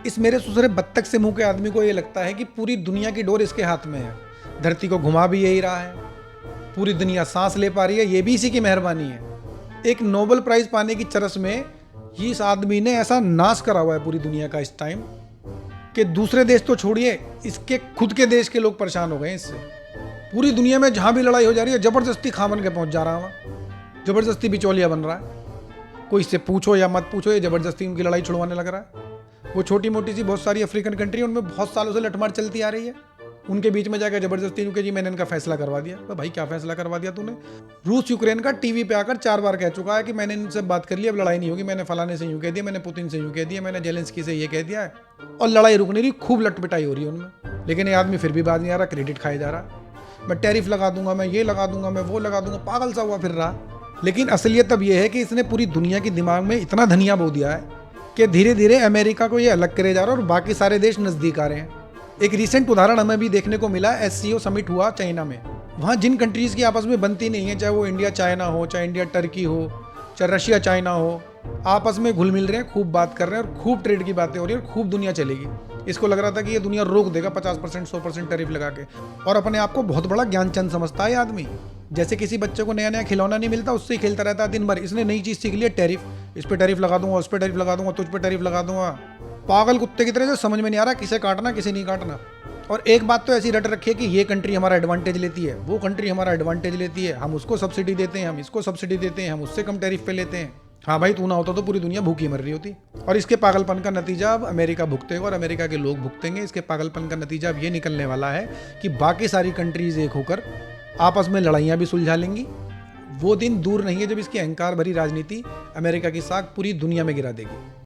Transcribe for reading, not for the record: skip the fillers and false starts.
इस मेरे सुसरे बत्तख से मुंह के आदमी को ये लगता है कि पूरी दुनिया की डोर इसके हाथ में है। धरती को घुमा भी यही रहा है, पूरी दुनिया सांस ले पा रही है, ये भी इसी की मेहरबानी है। एक नोबेल प्राइज पाने की चरस में इस आदमी ने ऐसा नाश करा हुआ है पूरी दुनिया का इस टाइम कि दूसरे देश तो छोड़िए, इसके खुद के देश के लोग परेशान हो गए इससे। पूरी दुनिया में जहां भी लड़ाई हो जा रही है, जबरदस्ती खामन के पहुंच जा रहा है, जबरदस्ती बिचौलिया बन रहा है। कोई इससे पूछो या मत पूछो, ये जबरदस्ती उनकी लड़ाई छुड़वाने लग रहा है। वो छोटी मोटी सी बहुत सारी अफ्रीकन कंट्री है, उनमें बहुत सालों से लठमार चलती आ रही है, उनके बीच में जाकर जबरदस्ती क्योंकि जी मैंने इनका फैसला करवा दिया। तो भाई क्या फैसला करवा दिया तूने? रूस यूक्रेन का टीवी पे आकर 4 बार कह चुका है कि मैंने इनसे बात कर ली, अब लड़ाई नहीं होगी, मैंने फलाने से यूं कह दिया, मैंने पुतिन से यूं कह दिया, मैंने जेलेंस्की से ये कह दिया है, और लड़ाई रुक नहीं रही, खूब लटपिटाई हो रही है उनमें। लेकिन ये आदमी फिर भी बात नहीं आ रहा, क्रेडिट खाया जा रहा। मैं टैरिफ लगा दूंगा, मैं ये लगा दूंगा, मैं वो लगा दूंगा, पागल सा हुआ फिर रहा। लेकिन असलियत अब यह है कि इसने पूरी दुनिया के दिमाग में इतना धनिया बो दिया है कि धीरे धीरे अमेरिका को ये अलग करे जा रहा है और बाकी सारे देश नजदीक आ रहे हैं। एक रिसेंट उदाहरण हमें भी देखने को मिला, एससीओ समिट हुआ चाइना में। वहाँ जिन कंट्रीज की आपस में बनती नहीं है, चाहे वो इंडिया चाइना हो, चाहे इंडिया टर्की हो, चाहे रशिया चाइना हो, आपस में घुल मिल रहे हैं, खूब बात कर रहे हैं और खूब ट्रेड की बातें हो रही है और खूब दुनिया चलेगी। इसको लग रहा था कि ये दुनिया रोक देगा 50% 100% टैरिफ लगा के, और अपने आप को बहुत बड़ा ज्ञानचंद समझता है आदमी। जैसे किसी बच्चे को नया नया खिलौना नहीं मिलता, उससे ही खेलता रहता है दिन भर। इसने नई चीज़ सीख लिया, टैरिफ, इस पे टैरिफ लगा दूंगा, उस पे टैरिफ लगा दूंगा, तुझ पे टैरिफ लगा दूंगा। पागल कुत्ते की तरह से समझ में नहीं आ रहा किसे काटना किसे नहीं काटना। और एक बात तो ऐसी रट रखी है कि ये कंट्री हमारा एडवांटेज लेती है, वो कंट्री हमारा एडवांटेज लेती है, हम उसको सब्सिडी देते हैं, हम इसको सब्सिडी देते हैं, हम उससे कम टैरिफ पे लेते हैं। हाँ भाई, तू ना होता तो पूरी दुनिया भूखी मर रही होती। और इसके पागलपन का नतीजा अब अमेरिका भुगतेगा और अमेरिका के लोग भुगतेंगे। इसके पागलपन का नतीजा अब ये निकलने वाला है कि बाकी सारी कंट्रीज एक होकर आपस में लड़ाइयाँ भी सुलझा लेंगी। वो दिन दूर नहीं है जब इसकी अहंकार भरी राजनीति अमेरिका की साख पूरी दुनिया में गिरा देगी।